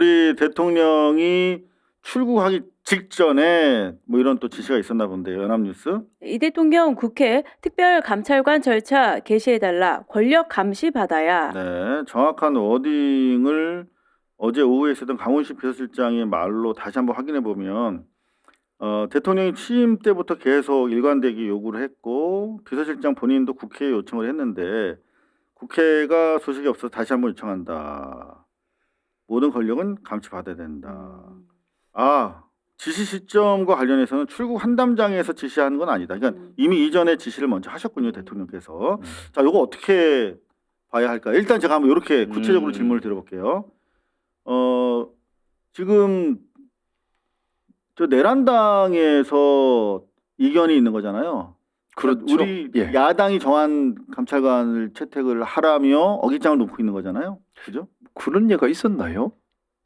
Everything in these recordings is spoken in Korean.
우리 대통령이 출국하기 직전에 뭐 이런 또 지시가 있었나 본데요. 연합뉴스. 이 대통령 국회 특별감찰관 절차 개시해달라. 권력 감시 받아야. 네, 정확한 워딩을 어제 오후에 있었던 강훈식 비서실장의 말로 다시 한번 확인해 보면 대통령이 취임 때부터 계속 일관되게 요구를 했고 비서실장 본인도 국회에 요청을 했는데 국회가 소식이 없어서 다시 한번 요청한다. 모든 권력은 감시받아야 된다. 아, 지시 시점과 관련해서는 출국 한담장에서 지시하는 건 아니다. 그러니까 이미 이전에 지시를 먼저 하셨군요, 대통령께서. 자, 요거 어떻게 봐야 할까? 일단 제가 한번 이렇게 구체적으로 질문을 드려볼게요. 지금 저 내란당에서 이견이 있는 거잖아요. 그렇죠. 우리 예. 야당이 정한 감찰관을 채택을 하라며 어깃장을 놓고 있는 거잖아요. 그죠? 그런 예가 있었나요?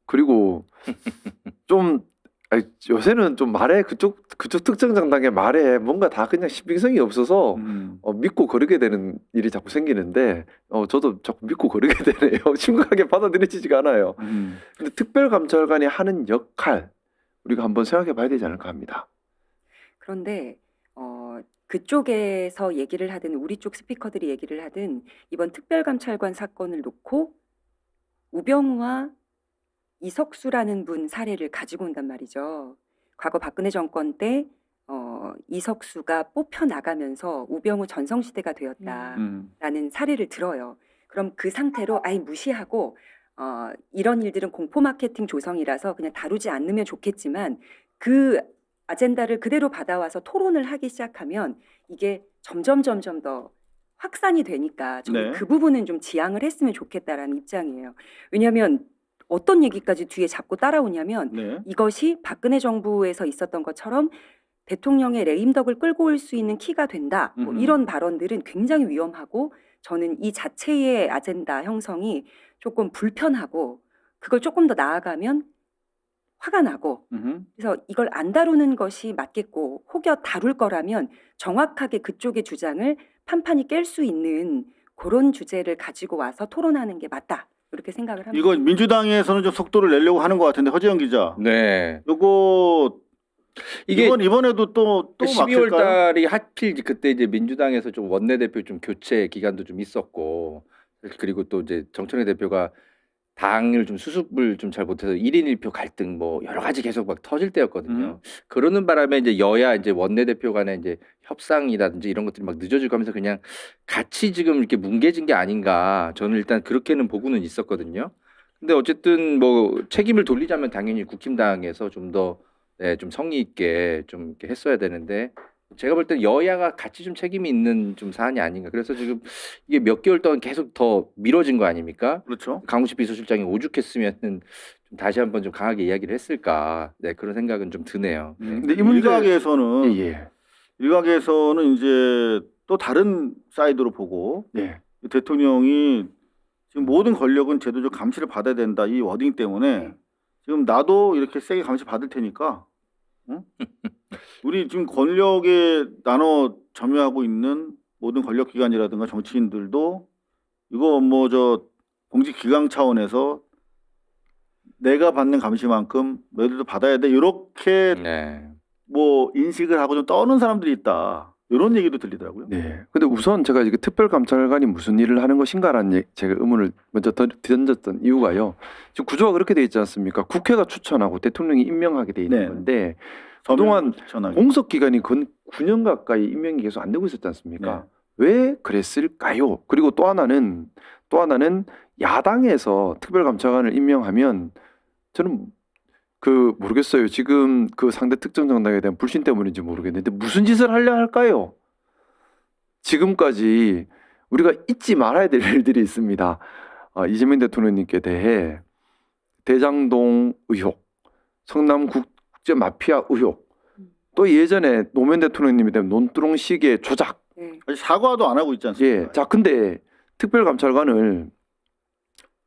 그리고 좀 요새는 좀 말에 그쪽 특정 정당의 말에 뭔가 다 그냥 신빙성이 없어서 믿고 거르게 되는 일이 자꾸 생기는데 저도 자꾸 믿고 거르게 되네요. 심각하게 받아들여지지가 않아요. 근데 특별감찰관이 하는 역할 우리가 한번 생각해 봐야 되지 않을까 합니다. 그런데 그쪽에서 얘기를 하든 우리 쪽 스피커들이 얘기를 하든 이번 특별감찰관 사건을 놓고 우병우와 이석수라는 분 사례를 가지고 온단 말이죠. 과거 박근혜 정권 때 이석수가 뽑혀 나가면서 우병우 전성시대가 되었다라는 사례를 들어요. 그럼 그 상태로 아예 무시하고 이런 일들은 공포 마케팅 조성이라서 그냥 다루지 않으면 좋겠지만 그 아젠다를 그대로 받아와서 토론을 하기 시작하면 이게 점점 더 확산이 되니까 저는 네. 그 부분은 좀 지양을 했으면 좋겠다라는 입장이에요. 왜냐하면 어떤 얘기까지 뒤에 잡고 따라오냐면 네. 이것이 박근혜 정부에서 있었던 것처럼 대통령의 레임덕을 끌고 올 수 있는 키가 된다. 뭐 이런 발언들은 굉장히 위험하고 저는 이 자체의 아젠다 형성이 조금 불편하고 그걸 조금 더 나아가면 화가 나고 그래서 이걸 안 다루는 것이 맞겠고 혹여 다룰 거라면 정확하게 그쪽의 주장을 판판히 깰 수 있는 그런 주제를 가지고 와서 토론하는 게 맞다. 이렇게 생각을 합니다. 이거 민주당에서는 좀 속도를 내려고 하는 것 같은데 허재영 기자. 네. 요거 이게 이번에도 또 12월 막힐까요? 달이 하필 그때 이제 민주당에서 좀 원내대표 좀 교체 기간도 좀 있었고 그리고 또 이제 정청래 대표가 당을 좀 수습을 좀 잘 못해서 1인 1표 갈등 뭐 여러 가지 계속 막 터질 때였거든요. 그러는 바람에 이제 여야 이제 원내대표 간의 이제 협상이라든지 이런 것들이 막 늦어지고 하면서 그냥 같이 지금 이렇게 뭉개진 게 아닌가 저는 일단 그렇게는 보고는 있었거든요. 근데 어쨌든 뭐 책임을 돌리자면 당연히 국힘당에서 좀 더 좀 성의 있게 좀 이렇게 했어야 되는데 제가 볼 땐 여야가 같이 좀 책임이 있는 좀 사안이 아닌가. 그래서 지금 이게 몇 개월 동안 계속 더 미뤄진 거 아닙니까? 그렇죠. 강훈식 비서실장이 오죽했으면은 좀 다시 한번 좀 강하게 이야기를 했을까. 네, 그런 생각은 좀 드네요. 네. 근데 이 일각에서는 예. 일각에서는 이제 또 다른 사이드로 보고 예. 대통령이 지금 모든 권력은 제도적 감시를 받아야 된다 이 워딩 때문에 지금 나도 이렇게 세게 감시 받을 테니까 우리 지금 권력에 나눠 점유하고 있는 모든 권력기관이라든가 정치인들도 이거 뭐 저 공직기강 차원에서 내가 받는 감시만큼 너희들도 받아야 돼 이렇게 네. 뭐 인식을 하고 좀 떠는 사람들이 있다 이런 얘기도 들리더라고요. 네. 근데 우선 제가 이게 특별감찰관이 무슨 일을 하는 것인가라는 제가 의문을 먼저 던졌던 이유가요. 지금 구조가 그렇게 돼 있지 않습니까? 국회가 추천하고 대통령이 임명하게 돼 있는 네. 건데 그동안 전화기. 공석기간이 건 9년 가까이 임명이 계속 안 되고 있었지 않습니까? 왜 그랬을까요? 그리고 또 하나는 야당에서 특별감찰관을 임명하면 저는 모르겠어요. 지금 그 상대 특정 정당에 대한 불신 때문인지 모르겠는데 무슨 짓을 하려 할까요? 지금까지 우리가 잊지 말아야 될 일들이 있습니다. 이재명 대통령님께 대해 대장동 의혹, 성남 국제 마피아 의혹, 또 예전에 노무현 대통령님에 대한 논두렁 시계 조작. 아직 사과도 안 하고 있지 않습니까? 예. 자, 근데 특별감찰관을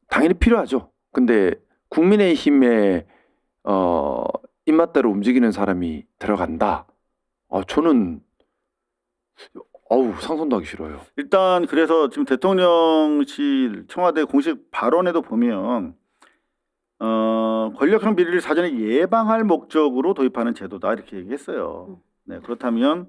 당연히 필요하죠. 근데 국민의힘에 입맛대로 움직이는 사람이 들어간다. 저는 상상도 하기 싫어요. 일단 그래서 지금 대통령실 청와대 공식 발언에도 보면 권력형 비리를 사전에 예방할 목적으로 도입하는 제도다 이렇게 얘기했어요. 네, 그렇다면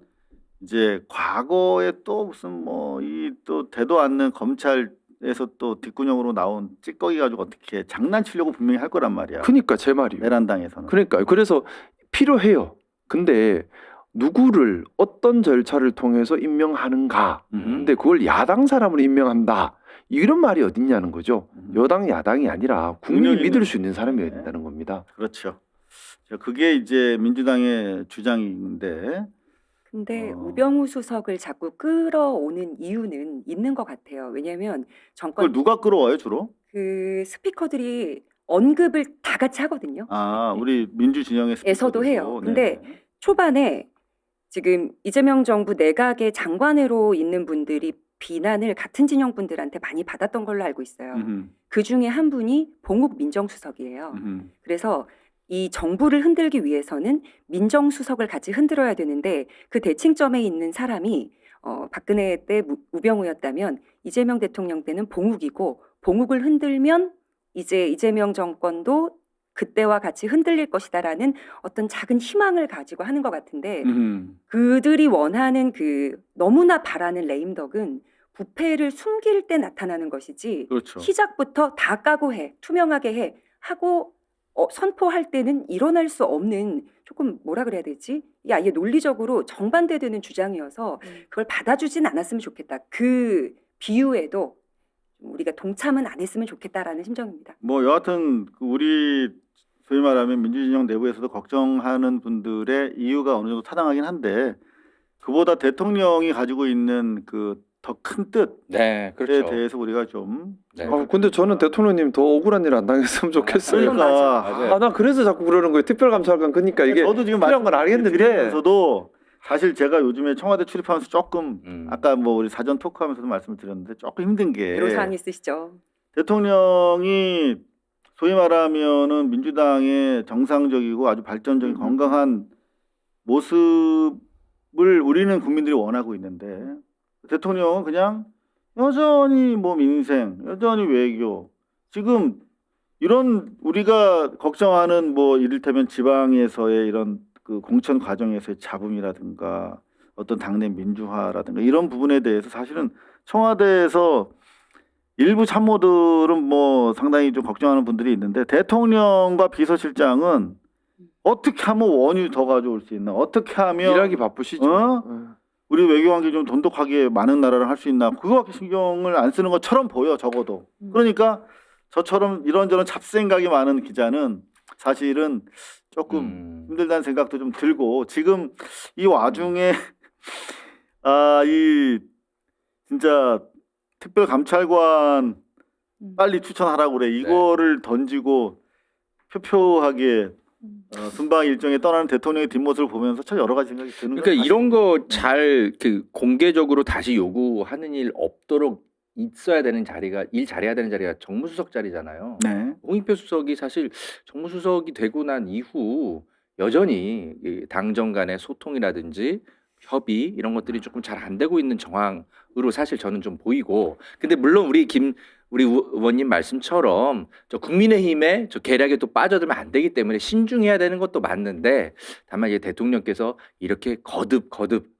이제 과거에 또 무슨 뭐 이 또 되도 않는 검찰에서 또 뒷구녕으로 나온 찌꺼기 가지고 어떻게 장난치려고 분명히 할 거란 말이야. 그러니까 제 말이요. 내란당에서는. 그러니까요. 그래서 필요해요. 근데 누구를 어떤 절차를 통해서 임명하는가. 근데 그걸 야당 사람을 임명한다. 이런 말이 어딨냐는 거죠. 여당 야당이 아니라 국민이 능력 믿을 있는- 수 있는 사람이어야 네. 된다는 겁니다. 그렇죠. 자, 그게 이제 민주당의 주장인데 근데 어. 우병우 수석을 자꾸 끌어오는 이유는 있는 것 같아요. 왜냐하면 그걸 정권 누가 끌어와요 주로? 그 스피커들이 언급을 다 같이 하거든요. 아, 우리 민주 진영의 에서도 해요. 스피커들도. 근데 네. 초반에 지금 이재명 정부 내각의 장관으로 있는 분들이 비난을 같은 진영 분들한테 많이 받았던 걸로 알고 있어요. 그 중에 한 분이 봉욱 민정수석이에요. 그래서 이 정부를 흔들기 위해서는 민정수석을 같이 흔들어야 되는데 그 대칭점에 있는 사람이 박근혜 때 우병우였다면 이재명 대통령 때는 봉욱이고 봉욱을 흔들면 이제 이재명 정권도 그때와 같이 흔들릴 것이다라는 어떤 작은 희망을 가지고 하는 것 같은데 그들이 원하는 그 너무나 바라는 레임덕은 부패를 숨길 때 나타나는 것이지 그렇죠. 시작부터 다 까고 해 투명하게 해 하고 선포할 때는 일어날 수 없는 조금 뭐라 그래야 되지? 야, 이게 논리적으로 정반대되는 주장이어서 그걸 받아주진 않았으면 좋겠다. 그 비유에도 우리가 동참은 안 했으면 좋겠다라는 심정입니다. 뭐 여하튼 그 우리 소위 말하면 민주진영 내부에서도 걱정하는 분들의 이유가 어느 정도 타당하긴 한데 그보다 대통령이 가지고 있는 그 더 큰 뜻에 네, 그렇죠. 대해서 우리가 좀 네. 근데 저는 대통령님 더 억울한 일 안 당했으면 좋겠어요. 그러니까 맞아요. 나 그래서 자꾸 그러는 거예요. 특별감찰관 그러니까 이게 저도 지금 필요한 건 알겠는데 말씀드리면서도 사실 제가 요즘에 청와대 출입하면서 조금 아까 뭐 우리 사전 토크하면서도 말씀을 드렸는데 조금 힘든 게 애로사항이 있으시죠? 대통령이 소위 말하면은 민주당의 정상적이고 아주 발전적인 건강한 모습을 우리는 국민들이 원하고 있는데 대통령은 그냥 여전히 뭐 민생, 여전히 외교 지금 이런 우리가 걱정하는 뭐 이를테면 지방에서의 이런 그 공천 과정에서의 잡음이라든가 어떤 당내 민주화라든가 이런 부분에 대해서 사실은 청와대에서 일부 참모들은 뭐 상당히 좀 걱정하는 분들이 있는데 대통령과 비서실장은 어떻게 하면 원유 더 가져올 수 있나? 어떻게 하면 일하기 바쁘시죠. 어? 우리 외교 관계 좀 돈독하게 많은 나라랑 할 수 있나? 그거밖에 신경을 안 쓰는 것처럼 보여 적어도. 그러니까 저처럼 이런저런 잡생각이 많은 기자는 사실은 조금 힘들다는 생각도 좀 들고 지금 이 와중에 이 진짜 특별감찰관 빨리 추천하라고 그래. 이거를 던지고 표표하게 순방 일정에 떠나는 대통령의 뒷모습을 보면서 참 여러 가지 생각이 드는 거예요. 그러니까 이런 거 잘 그 공개적으로 다시 요구하는 일 없도록 있어야 되는 자리가 일 잘해야 되는 자리가 정무수석 자리잖아요. 네. 홍익표 수석이 사실 정무수석이 되고 난 이후 여전히 이 당정 간의 소통이라든지 협의 이런 것들이 조금 잘 안 되고 있는 정황으로 사실 저는 좀 보이고 근데 물론 우리 의원님 말씀처럼 저 국민의힘에 저 계략에 또 빠져들면 안 되기 때문에 신중해야 되는 것도 맞는데 다만 이제 대통령께서 이렇게 거듭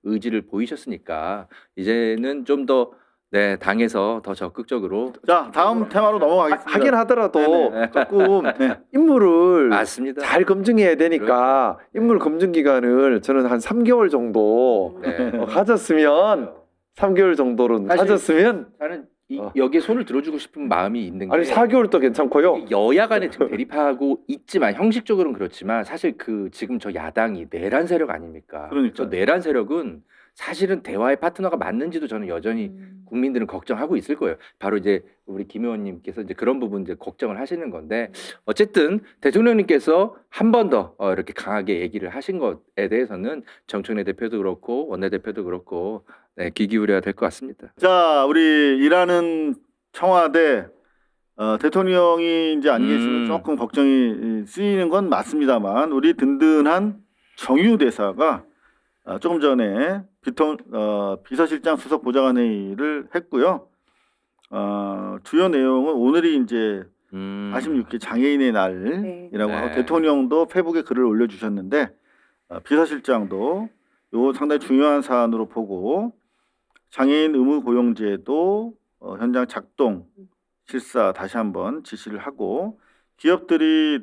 의지를 보이셨으니까 이제는 좀 더 네, 당에서 더 적극적으로 자, 다음 테마로 넘어가겠습니다. 하긴 하더라도 네네. 조금 네. 인물을 맞습니다. 잘 검증해야 되니까 그렇죠. 인물 검증 기간을 저는 한 3개월 정도 네. 가졌으면 3개월 정도는 사실- 가졌으면 나는 여기에 손을 들어주고 싶은 마음이 있는 게 아니 4개월도 괜찮고요. 여야 간에 지금 대립하고 있지만 형식적으로는 그렇지만 사실 그 지금 저 야당이 내란 세력 아닙니까? 그러니까요. 저 내란 세력은 사실은 대화의 파트너가 맞는지도 저는 여전히 국민들은 걱정하고 있을 거예요. 바로 이제 우리 김 의원님께서 이제 그런 부분 이제 걱정을 하시는 건데 어쨌든 대통령님께서 한 번 더 이렇게 강하게 얘기를 하신 것에 대해서는 정청래 대표도 그렇고 원내대표도 그렇고 네, 귀 기울여야 될 것 같습니다. 자, 우리 일하는 청와대 대통령이 이제 안 계시면 조금 걱정이 쓰이는 건 맞습니다만 우리 든든한 정유 대사가 조금 전에 비서실장 수석 보좌관 회의를 했고요. 주요 내용은 오늘이 이제 46기 장애인의 날이라고 네. 하고 대통령도 페북에 글을 올려주셨는데 비서실장도 요 상당히 중요한 사안으로 보고 장애인 의무 고용제도 현장 작동 실사 다시 한번 지시를 하고 기업들이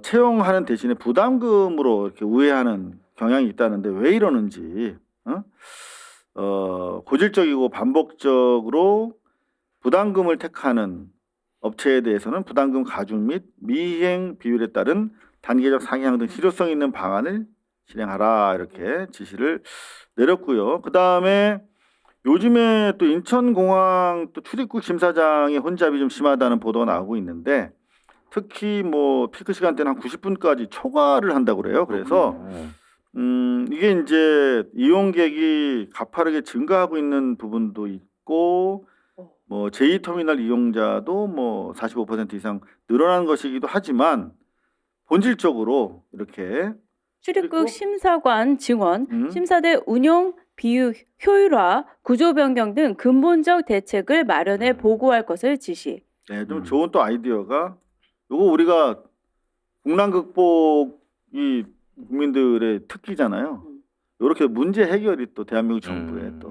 채용하는 대신에 부담금으로 이렇게 우회하는 경향이 있다는데 왜 이러는지 고질적이고 반복적으로 부담금을 택하는 업체에 대해서는 부담금 가중 및 미행 비율에 따른 단계적 상향 등 실효성 있는 방안을 실행하라 이렇게 지시를 내렸고요. 그 다음에 요즘에 또 인천공항 또 출입국 심사장의 혼잡이 좀 심하다는 보도가 나오고 있는데 특히 뭐 피크 시간대는 한 90분까지 초과를 한다고 그래요. 그래서 이게 이제 이용객이 가파르게 증가하고 있는 부분도 있고 뭐 제2터미널 이용자도 뭐 45% 이상 늘어난 것이기도 하지만 본질적으로 이렇게 출입국 그리고- 심사관 증원, 심사대 운영 비효 효율화, 구조 변경 등 근본적 대책을 마련해 보고할 것을 지시. 네, 좀 좋은 또 아이디어가 요거 우리가 국난 극복이 국민들의 특기잖아요. 이렇게 문제 해결이 또 대한민국 정부의 또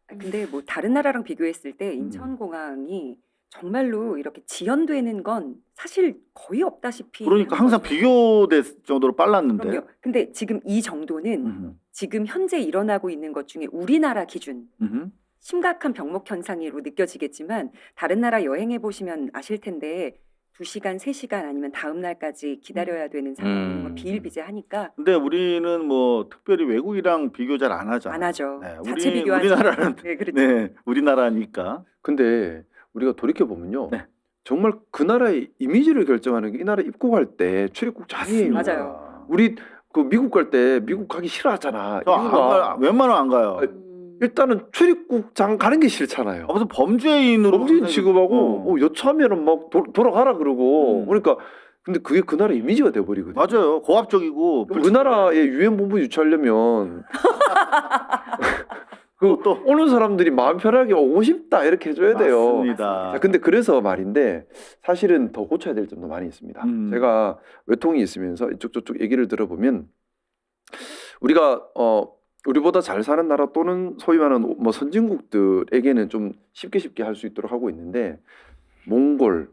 근데 뭐 다른 나라랑 비교했을 때 인천공항이 정말로 이렇게 지연되는 건 사실 거의 없다시피 그러니까 하는 항상 거죠. 비교될 정도로 빨랐는데. 그럼요. 근데 지금 이 정도는 음흠. 지금 현재 일어나고 있는 것 중에 우리나라 기준 음흠. 심각한 병목 현상으로 느껴지겠지만 다른 나라 여행해 보시면 아실 텐데 2시간, 3시간 아니면 다음 날까지 기다려야 되는 상황인 건 비일비재하니까 근데 우리는 뭐 특별히 외국이랑 비교 잘 안 하잖아요. 안 하죠. 네, 자체 비교하죠. 우리나라는 네, 그렇죠. 네, 우리나라니까. 근데 우리가 돌이켜 보면요. 네. 정말 그 나라의 이미지를 결정하는 게 이 나라 입국할 때 출입국 장애인 맞아요. 우리 그 미국 갈 때 미국 가기 싫어하잖아. 저 안 가요. 웬만하면 안 가요. 일단은 출입국장 가는 게 싫잖아요. 무슨 범죄인으로 범죄인 취급하고 여차하면은 막 돌아가라 그러고 그러니까 근데 그게 그 나라 이미지가 돼버리거든요. 맞아요. 고압적이고 그 나라의 유엔 본부 유치하려면 또 오는 사람들이 마음 편하게 오고 싶다 이렇게 해줘야 돼요. 맞습니다. 자, 근데 그래서 말인데 사실은 더 고쳐야 될 점도 많이 있습니다. 제가 외통이 있으면서 이쪽 저쪽 얘기를 들어보면 우리가 우리보다 잘 사는 나라 또는 소위 말하는 뭐 선진국들에게는 좀 쉽게 할 수 있도록 하고 있는데 몽골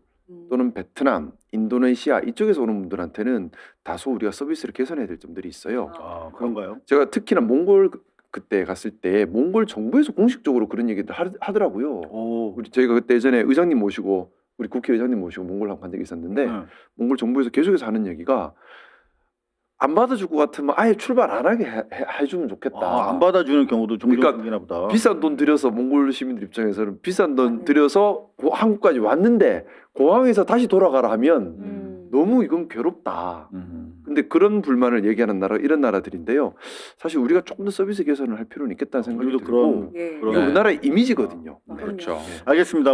또는 베트남, 인도네시아 이쪽에서 오는 분들한테는 다소 우리가 서비스를 개선해야 될 점들이 있어요. 아, 그런가요? 제가 특히나 몽골 그때 갔을 때 몽골 정부에서 공식적으로 그런 얘기를 하더라고요. 오. 우리 저희가 그때 예전에 의장님 모시고 우리 국회의장님 모시고 몽골 간 적이 있었는데 몽골 정부에서 계속해서 하는 얘기가 안 받아줄 것 같으면 아예 출발 안 하게 해주면 좋겠다. 아, 안 받아주는 경우도 종종 그러니까 생기나 보다. 비싼 돈 들여서 몽골 시민들 입장에서는 비싼 돈 들여서 한국까지 왔는데 공항에서 다시 돌아가라 하면 너무 이건 괴롭다. 근데 그런 불만을 얘기하는 나라 이런 나라들인데요. 사실 우리가 조금 더 서비스 개선을 할 필요는 있겠다는 생각이 우리도 들고 그런 예. 그런 이게 우리나라의 이미지거든요. 그럼요. 그렇죠. 알겠습니다.